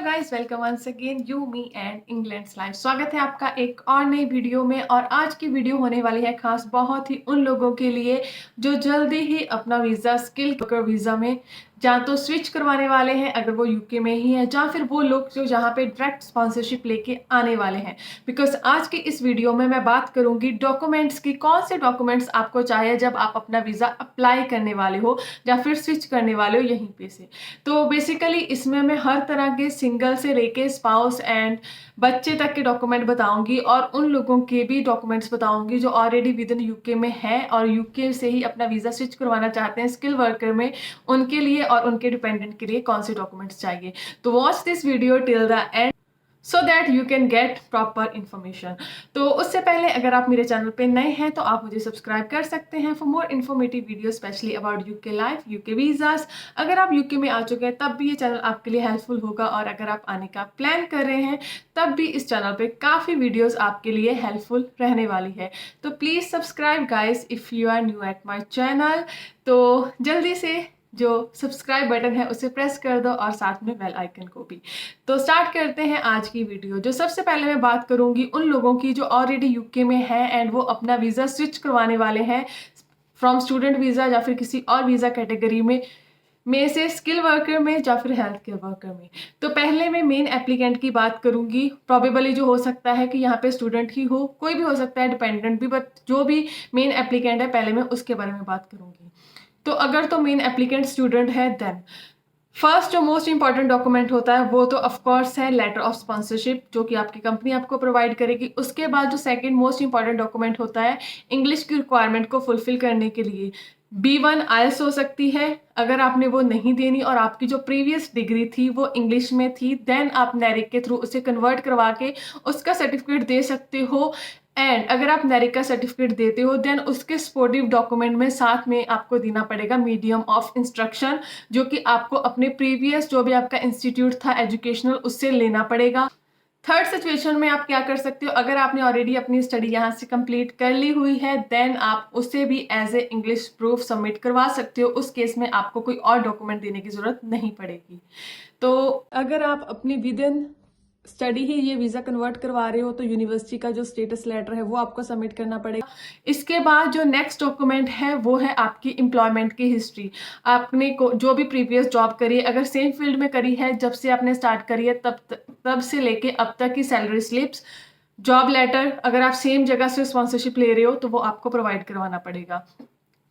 Guys, welcome once again you me and England's life. स्वागत है आपका एक और नई वीडियो में। और आज की वीडियो होने वाली है खास बहुत ही उन लोगों के लिए जो जल्दी ही अपना वीज़ा स्किल वर्कर वीज़ा में या तो स्विच करवाने वाले हैं अगर वो यूके में ही है, या फिर वो लोग जो जहाँ पे डायरेक्ट स्पॉन्सरशिप लेके आने वाले हैं। बिकॉज आज की इस वीडियो में मैं बात करूंगी डॉक्यूमेंट्स की, कौन से डॉक्यूमेंट्स आपको चाहिए जब आप अपना वीज़ा अप्लाई करने वाले हो या फिर स्विच करने वाले हो यहीं पे से। तो बेसिकली इसमें मैं हर तरह के सिंगल से लेके स्पाउस एंड बच्चे तक के डॉक्यूमेंट बताऊंगी और उन लोगों के भी डॉक्यूमेंट्स बताऊंगी जो ऑलरेडी विद इन यूके में है और यूके से ही अपना वीज़ा स्विच करवाना चाहते हैं स्किल वर्कर में। उनके लिए और उनके डिपेंडेंट के लिए कौन से डॉक्यूमेंट्स चाहिए। तो watch this video till the and so that you can get proper information. तो उससे पहले अगर आप मेरे चैनल पे नए हैं तो आप मुझे सब्सक्राइब कर सकते हैं for more informative video specially about UK life, UK visas. अगर आप यूके में आ चुके हैं तब भी ये चैनल आपके लिए हेल्पफुल होगा, और अगर आप आने का प्लान कर रहे हैं तब भी इस चैनल पे काफ़ी वीडियोस आपके लिए हेल्पफुल रहने वाली है। तो please subscribe guys if you are new at my channel. तो जल्दी से जो सब्सक्राइब बटन है उसे प्रेस कर दो और साथ में बेल आइकन को भी। तो स्टार्ट करते हैं आज की वीडियो। जो सबसे पहले मैं बात करूंगी उन लोगों की जो ऑलरेडी यूके में है एंड वो अपना वीज़ा स्विच करवाने वाले हैं फ्रॉम स्टूडेंट वीज़ा या फिर किसी और वीज़ा कैटेगरी में से स्किल वर्कर में या फिर हेल्थ केयर वर्कर में। तो पहले मैं मेन एप्लीकेंट की बात करूंगी। प्रॉबेबली जो हो सकता है कि यहाँ पे स्टूडेंट ही हो, कोई भी हो सकता है, डिपेंडेंट भी, बट जो भी मेन एप्लीकेंट है पहले मैं उसके बारे में बात करूंगी। तो अगर तो मेन एप्लीकेंट स्टूडेंट है देन फर्स्ट जो मोस्ट इंपॉर्टेंट डॉक्यूमेंट होता है वो तो ऑफ कोर्स है लेटर ऑफ स्पॉन्सरशिप, जो कि आपकी कंपनी आपको प्रोवाइड करेगी। उसके बाद जो सेकंड मोस्ट इंपॉर्टेंट डॉक्यूमेंट होता है इंग्लिश की रिक्वायरमेंट को फुलफिल करने के लिए B1 आइल्स हो सकती है। अगर आपने वो नहीं देनी और आपकी जो प्रीवियस डिग्री थी वो इंग्लिश में थी, देन आप नैरिक के थ्रू उसे कन्वर्ट करवा के उसका सर्टिफिकेट दे सकते हो। एंड अगर आप नैरिक का सर्टिफिकेट देते हो देन उसके सपोर्टिव डॉक्यूमेंट में साथ में आपको देना पड़ेगा मीडियम ऑफ इंस्ट्रक्शन, जो कि आपको अपने प्रीवियस जो भी आपका इंस्टीट्यूट था एजुकेशनल उससे लेना पड़ेगा। थर्ड सिचुएशन में आप क्या कर सकते हो, अगर आपने ऑलरेडी अपनी स्टडी यहाँ से कंप्लीट कर ली हुई है देन आप उसे भी as a English proof submit करवा सकते हो। उस केस में आपको कोई और डॉक्यूमेंट देने की जरूरत नहीं पड़ेगी। तो अगर आप अपनी विद इन स्टडी ही ये वीज़ा कन्वर्ट करवा रहे हो तो यूनिवर्सिटी का जो स्टेटस लेटर है वो आपको सबमिट करना पड़ेगा। इसके बाद जो नेक्स्ट डॉक्यूमेंट है वो है आपकी एम्प्लॉयमेंट की हिस्ट्री। आपने जो भी प्रीवियस जॉब करी है, अगर सेम फील्ड में करी है, जब से आपने स्टार्ट करी है तब से लेके अब तक की सैलरी स्लिप्स, जॉब लेटर, अगर आप सेम जगह से स्पॉन्सरशिप ले रहे हो तो वो आपको प्रोवाइड करवाना पड़ेगा।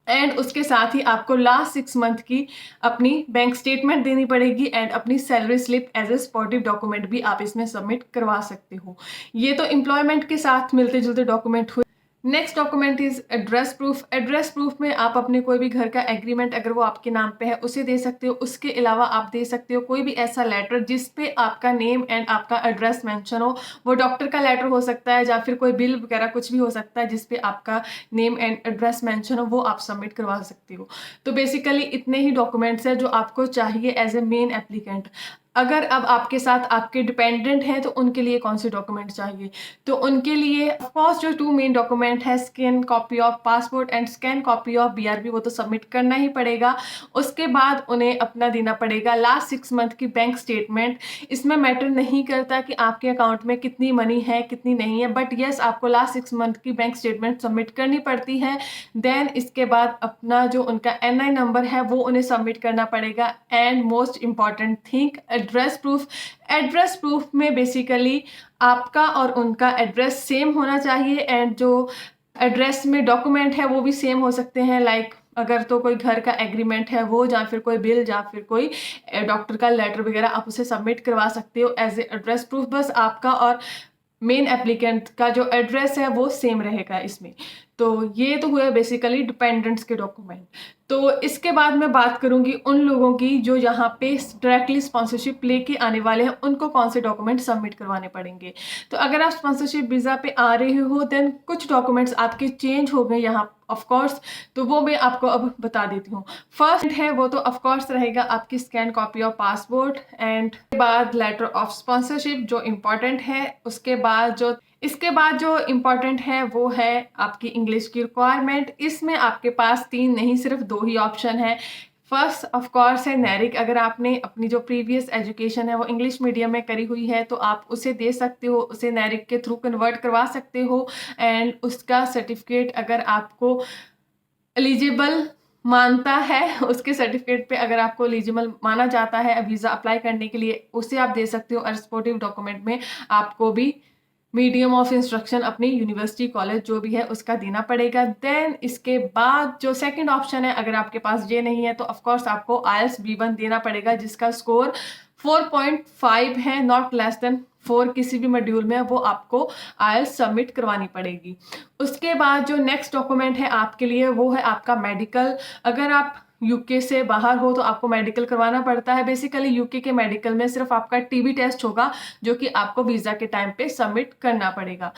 एंड उसके साथ ही आपको लास्ट 6 मंथ की अपनी बैंक स्टेटमेंट देनी पड़ेगी एंड अपनी salary slip as a supportive document भी आप इसमें सबमिट करवा सकते हो। ये तो एम्प्लॉयमेंट के साथ मिलते जुलते डॉक्यूमेंट हुए। Next document is address proof. Address proof में आप अपने कोई भी घर का एग्रीमेंट अगर वो आपके नाम पे है उसे दे सकते हो। उसके अलावा आप दे सकते हो कोई भी ऐसा लेटर जिस पे आपका नेम एंड आपका एड्रेस मेंशन हो। वो डॉक्टर का लेटर हो सकता है या फिर कोई बिल वगैरह कुछ भी हो सकता है जिस पे आपका नेम एंड एड्रेस मेंशन हो, वो आप सबमिट करवा सकते हो। तो बेसिकली इतने ही डॉक्यूमेंट्स हैं जो आपको चाहिए एज ए मेन एप्लीकेंट। अगर अब आपके साथ आपके डिपेंडेंट हैं तो उनके लिए कौन से डॉक्यूमेंट चाहिए, तो उनके लिए ऑफकोर्स जो 2 मेन डॉक्यूमेंट है, scan copy of passport and scan copy of BRB, वो तो सबमिट करना ही पड़ेगा। उसके बाद उन्हें अपना देना पड़ेगा लास्ट 6 मंथ की बैंक स्टेटमेंट। इसमें मैटर नहीं करता कि आपके अकाउंट में कितनी मनी है कितनी नहीं है, बट येस आपको लास्ट 6 मंथ की बैंक स्टेटमेंट सबमिट करनी पड़ती है। देन इसके बाद अपना जो उनका NI नंबर है वो उन्हें सबमिट करना पड़ेगा। And most important thing address proof. Address proof में बेसिकली आपका और उनका एड्रेस सेम होना चाहिए एंड जो एड्रेस में डॉक्यूमेंट है वो भी सेम हो सकते हैं। लाइक अगर तो कोई घर का एग्रीमेंट है वो, या फिर कोई बिल, या फिर कोई डॉक्टर का लेटर वगैरह आप उसे सबमिट करवा सकते हो एज ए एड्रेस प्रूफ। बस आपका और मेन एप्लीकेंट का जो एड्रेस है वो सेम रहेगा इसमें। तो ये तो हुए बेसिकली डिपेंडेंट्स के डॉक्यूमेंट। तो इसके बाद मैं बात करूंगी उन लोगों की जो यहाँ पे डायरेक्टली स्पॉन्सरशिप लेके आने वाले हैं, उनको कौन से डॉक्यूमेंट सबमिट करवाने पड़ेंगे। तो अगर आप स्पॉन्सरशिप वीज़ा पे आ रहे हो देन कुछ डॉक्यूमेंट्स आपके चेंज हो गए यहाँ ऑफ कोर्स, तो वो मैं आपको अब बता देती हूँ। फर्स्ट है वो तो ऑफ कोर्स रहेगा आपकी scan copy of passport and बाद लेटर ऑफ स्पॉन्सरशिप जो इम्पोर्टेंट है। इसके बाद जो इम्पॉर्टेंट है वो है आपकी इंग्लिश की रिक्वायरमेंट। इसमें आपके पास 3 नहीं सिर्फ 2 ही ऑप्शन है, फर्स्ट ऑफ कोर्स है NARIC। अगर आपने अपनी जो प्रीवियस एजुकेशन है वो इंग्लिश मीडियम में करी हुई है तो आप उसे दे सकते हो, उसे NARIC के थ्रू कन्वर्ट करवा सकते हो। एंड उसका सर्टिफिकेट अगर आपको एलिजिबल मानता है, उसके सर्टिफिकेट पे अगर आपको एलिजिबल माना जाता है वीज़ा अप्लाई करने के लिए, उसे आप दे सकते हो। और सपोर्टिव डॉक्यूमेंट में आपको भी मीडियम ऑफ इंस्ट्रक्शन अपनी यूनिवर्सिटी कॉलेज जो भी है उसका देना पड़ेगा। देन इसके बाद जो सेकंड ऑप्शन है, अगर आपके पास ये नहीं है तो ऑफ कोर्स आपको IELTS B1 देना पड़ेगा जिसका स्कोर 4.5 है, नॉट लेस देन 4 किसी भी मॉड्यूल में, वो आपको IELTS सबमिट करवानी पड़ेगी। उसके बाद जो नेक्स्ट डॉक्यूमेंट है आपके लिए वो है आपका मेडिकल। अगर आप यूके से बाहर हो तो आपको मेडिकल करवाना पड़ता है। बेसिकली यूके के मेडिकल में सिर्फ आपका TB टेस्ट होगा जो कि आपको वीज़ा के टाइम पे सबमिट करना पड़ेगा।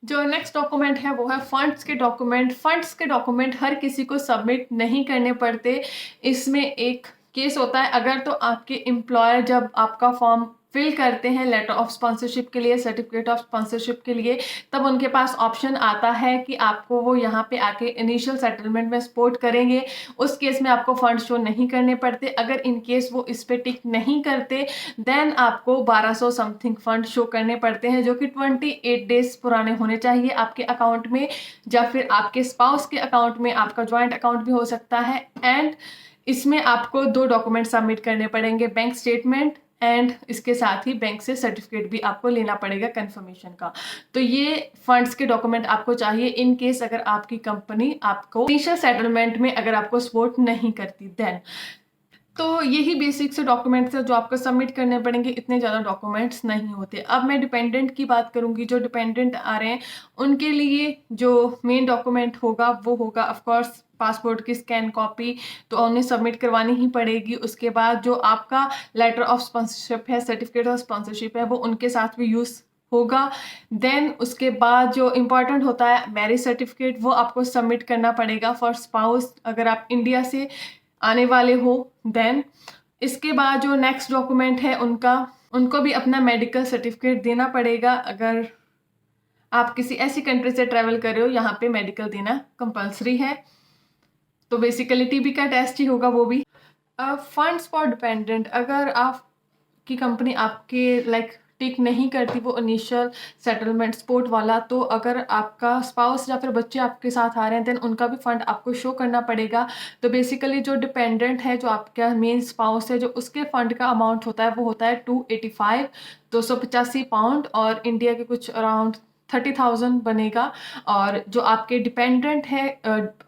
जो नेक्स्ट डॉक्यूमेंट है वो है फंड्स के डॉक्यूमेंट। फंड्स के डॉक्यूमेंट हर किसी को सबमिट नहीं करने पड़ते। इसमें एक केस होता है, अगर तो आपके एम्प्लॉयर जब आपका फॉर्म फिल करते हैं लेटर ऑफ स्पॉन्सरशिप के लिए, सर्टिफिकेट ऑफ स्पॉन्सरशिप के लिए, तब उनके पास ऑप्शन आता है कि आपको वो यहाँ पे आके इनिशियल सेटलमेंट में सपोर्ट करेंगे। उस केस में आपको फंड शो नहीं करने पड़ते। अगर इन केस वो इस पे टिक नहीं करते देन आपको 1200 समथिंग फंड शो करने पड़ते हैं जो कि 28 डेज पुराने होने चाहिए आपके अकाउंट में, या फिर आपके स्पाउस के अकाउंट में, आपका ज्वाइंट अकाउंट भी हो सकता है। एंड इसमें आपको 2 डॉक्यूमेंट सबमिट करने पड़ेंगे, बैंक स्टेटमेंट एंड इसके साथ ही बैंक से सर्टिफिकेट भी आपको लेना पड़ेगा कंफर्मेशन का। तो ये फंड्स के डॉक्यूमेंट आपको चाहिए इन केस अगर आपकी कंपनी आपको इनिशियल सेटलमेंट में अगर आपको सपोर्ट नहीं करती देन। तो यही बेसिक से डॉक्यूमेंट्स है जो आपको सबमिट करने पड़ेंगे, इतने ज़्यादा डॉक्यूमेंट्स नहीं होते। अब मैं डिपेंडेंट की बात करूंगी। जो डिपेंडेंट आ रहे हैं उनके लिए जो मेन डॉक्यूमेंट होगा वो होगा ऑफ कोर्स पासपोर्ट की स्कैन कॉपी, तो उन्हें सबमिट करवानी ही पड़ेगी। उसके बाद जो आपका लेटर ऑफ स्पॉन्सरशिप है, सर्टिफिकेट ऑफ स्पॉन्सरशिप है, वो उनके साथ भी यूज़ होगा। देन उसके बाद जो इम्पॉर्टेंट होता है मैरिज सर्टिफिकेट, वो आपको सबमिट करना पड़ेगा फॉर स्पाउस अगर आप इंडिया से आने वाले हो। देन इसके बाद जो नेक्स्ट डॉक्यूमेंट है उनको भी अपना मेडिकल सर्टिफिकेट देना पड़ेगा। अगर आप किसी ऐसी कंट्री से ट्रैवल कर रहे हो यहाँ पे मेडिकल देना कंपलसरी है, तो बेसिकली TB का टेस्ट ही होगा वो भी। फंड्स फॉर डिपेंडेंट, अगर आपकी कंपनी आपके टिक नहीं करती वो इनिशियल सेटलमेंट सपोर्ट वाला, तो अगर आपका स्पाउस या फिर बच्चे आपके साथ आ रहे हैं देन उनका भी फंड आपको शो करना पड़ेगा। तो बेसिकली जो डिपेंडेंट है, जो आपका मेन स्पाउस है, जो उसके फंड का अमाउंट होता है वो होता है 285 पाउंड और इंडिया के कुछ अराउंड 30,000 बनेगा। और जो आपके डिपेंडेंट है,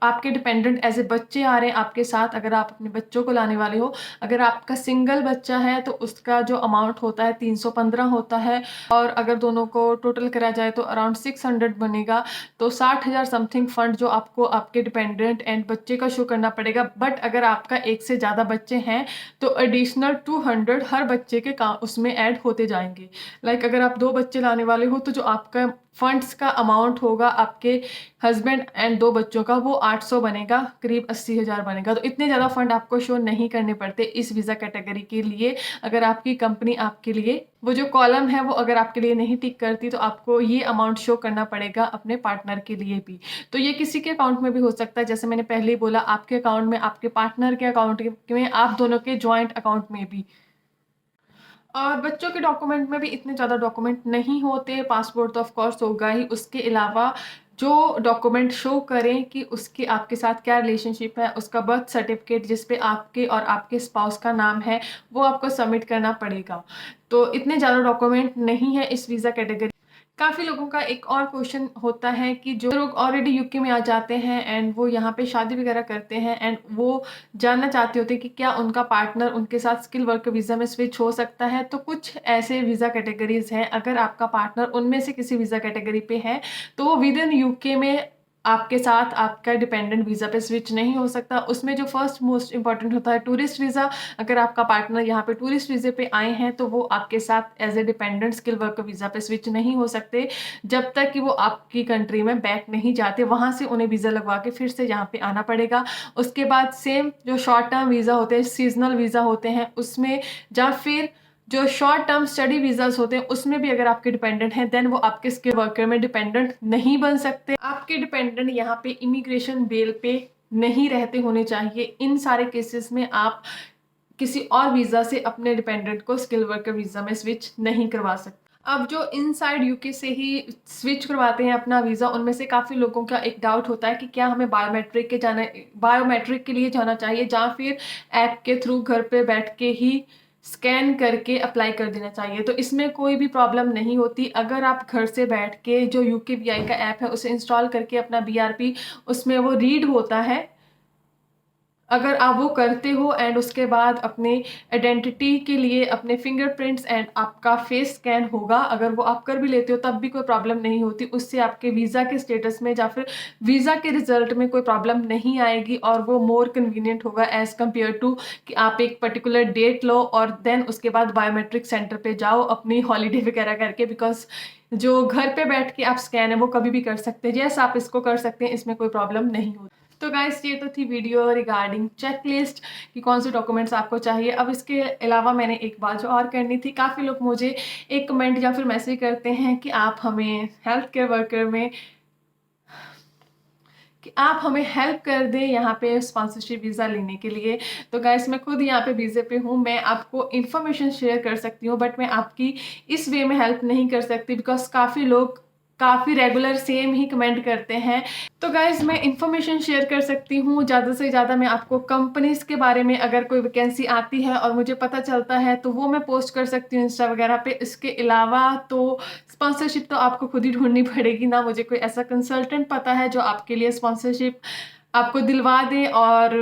आपके डिपेंडेंट एज ए बच्चे आ रहे हैं आपके साथ, अगर आप अपने बच्चों को लाने वाले हो, अगर आपका सिंगल बच्चा है तो उसका जो अमाउंट होता है 315 होता है। और अगर दोनों को टोटल करा जाए तो अराउंड 600 बनेगा। तो 60,000 समथिंग फंड जो आपको आपके डिपेंडेंट एंड बच्चे का शो करना पड़ेगा। बट अगर आपका एक से ज़्यादा बच्चे हैं तो एडिशनल 200 हर बच्चे के उसमें ऐड होते जाएंगे। अगर आप 2 बच्चे लाने वाले हो तो जो आपका फंड्स का अमाउंट होगा आपके हस्बैंड एंड 2 बच्चों का वो 800 बनेगा, करीब 80,000 बनेगा। तो इतने ज़्यादा फंड आपको शो नहीं करने पड़ते इस वीज़ा कैटेगरी के लिए। अगर आपकी कंपनी आपके लिए वो जो कॉलम है वो अगर आपके लिए नहीं टिक करती तो आपको ये अमाउंट शो करना पड़ेगा अपने पार्टनर के लिए भी। तो ये किसी के अकाउंट में भी हो सकता है, जैसे मैंने पहले ही बोला, आपके अकाउंट में, आपके पार्टनर के अकाउंट में, आप दोनों के ज्वाइंट अकाउंट में भी। और बच्चों के डॉक्यूमेंट में भी इतने ज़्यादा डॉक्यूमेंट नहीं होते। पासपोर्ट तो ऑफ कोर्स होगा ही, उसके अलावा जो डॉक्यूमेंट शो करें कि उसकी आपके साथ क्या रिलेशनशिप है, उसका बर्थ सर्टिफिकेट जिस पे आपके और आपके स्पाउस का नाम है वो आपको सबमिट करना पड़ेगा। तो इतने ज़्यादा डॉक्यूमेंट नहीं है इस वीज़ा कैटेगरी। काफ़ी लोगों का एक और क्वेश्चन होता है कि जो लोग ऑलरेडी यूके में आ जाते हैं एंड वो यहाँ पे शादी वगैरह करते हैं एंड वो जानना चाहते होते हैं कि क्या उनका पार्टनर उनके साथ स्किल वर्कर वीज़ा में स्विच हो सकता है। तो कुछ ऐसे वीज़ा कैटेगरीज हैं, अगर आपका पार्टनर उनमें से किसी वीज़ा कैटेगरी पे है तो वो विद इन यूके में आपके साथ आपका डिपेंडेंट वीज़ा पे स्विच नहीं हो सकता। उसमें जो फर्स्ट मोस्ट इंपॉर्टेंट होता है टूरिस्ट वीज़ा। अगर आपका पार्टनर यहाँ पे टूरिस्ट वीज़े पे आए हैं तो वो आपके साथ as a dependent skill worker visa पे स्विच नहीं हो सकते जब तक कि वो आपकी कंट्री में बैक नहीं जाते। वहाँ से उन्हें वीज़ा लगवा के फिर से यहाँ पे आना पड़ेगा। उसके बाद सेम जो शॉर्ट टर्म वीज़ा होते हैं, सीजनल वीज़ा होते हैं, उसमें या फिर जो शॉर्ट टर्म स्टडी वीज़ास होते हैं उसमें भी अगर आपके डिपेंडेंट हैं देन वो आपके स्किल वर्कर में डिपेंडेंट नहीं बन सकते। आपके डिपेंडेंट यहाँ पे इमिग्रेशन बेल पे नहीं रहते होने चाहिए। इन सारे केसेस में आप किसी और वीज़ा से अपने डिपेंडेंट को स्किल वर्कर वीज़ा में स्विच नहीं करवा सकते। अब जो इनसाइड यूके से ही स्विच करवाते हैं अपना वीज़ा, उनमें से काफ़ी लोगों का एक डाउट होता है कि क्या हमें बायोमेट्रिक के लिए जाना चाहिए या फिर ऐप के थ्रू घर पे बैठ के ही स्कैन करके अप्लाई कर देना चाहिए। तो इसमें कोई भी प्रॉब्लम नहीं होती। अगर आप घर से बैठ के जो यूकेवीआई का ऐप है उसे इंस्टॉल करके अपना बीआरपी उसमें वो रीड होता है, अगर आप वो करते हो एंड उसके बाद अपने आइडेंटिटी के लिए अपने फिंगरप्रिंट्स एंड आपका फेस स्कैन होगा, अगर वो आप कर भी लेते हो तब भी कोई प्रॉब्लम नहीं होती। उससे आपके वीज़ा के स्टेटस में या फिर वीज़ा के रिजल्ट में कोई प्रॉब्लम नहीं आएगी और वो मोर कन्वीनियंट होगा एज़ कम्पेयर टू कि आप एक पर्टिकुलर डेट लो और देन उसके बाद बायोमेट्रिक सेंटर पे जाओ अपनी हॉलीडे वगैरह करके, बिकॉज जो घर पे बैठ के आप स्कैन है वो कभी भी कर सकते हैं। जैसे आप इसको कर सकते हैं, इसमें कोई प्रॉब्लम नहीं होती। तो गाइस ये तो थी वीडियो रिगार्डिंग चेकलिस्ट कि कौन से डॉक्यूमेंट्स आपको चाहिए। अब इसके अलावा मैंने एक बात जो और करनी थी, काफ़ी लोग मुझे एक कमेंट या फिर मैसेज करते हैं कि आप हमें हेल्प कर दें यहाँ पे स्पॉन्सरशिप वीज़ा लेने के लिए। तो गाइस मैं खुद यहाँ पे वीज़े पे हूँ, मैं आपको इन्फॉर्मेशन शेयर कर सकती हूँ बट मैं आपकी इस वे में हेल्प नहीं कर सकती बिकॉज काफ़ी लोग काफ़ी रेगुलर सेम ही कमेंट करते हैं। तो गाइज मैं इन्फॉर्मेशन शेयर कर सकती हूँ ज़्यादा से ज़्यादा। मैं आपको कंपनीज़ के बारे में अगर कोई वैकेंसी आती है और मुझे पता चलता है तो वो मैं पोस्ट कर सकती हूँ इंस्टा वगैरह पे। इसके अलावा तो स्पॉन्सरशिप तो आपको खुद ही ढूंढनी पड़ेगी ना, मुझे कोई ऐसा कंसल्टेंट पता है जो आपके लिए स्पॉन्सरशिप आपको दिलवा दे, और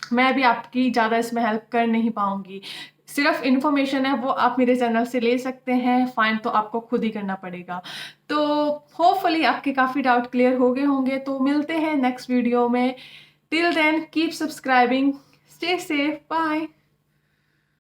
मैं भी आपकी ज़्यादा इसमें हेल्प कर नहीं पाऊँगी। सिर्फ इन्फॉर्मेशन है वो आप मेरे चैनल से ले सकते हैं, फाइंड तो आपको खुद ही करना पड़ेगा। तो होपफुली आपके काफ़ी डाउट क्लियर हो गए होंगे। तो मिलते हैं नेक्स्ट वीडियो में। Till then keep subscribing, stay safe, bye.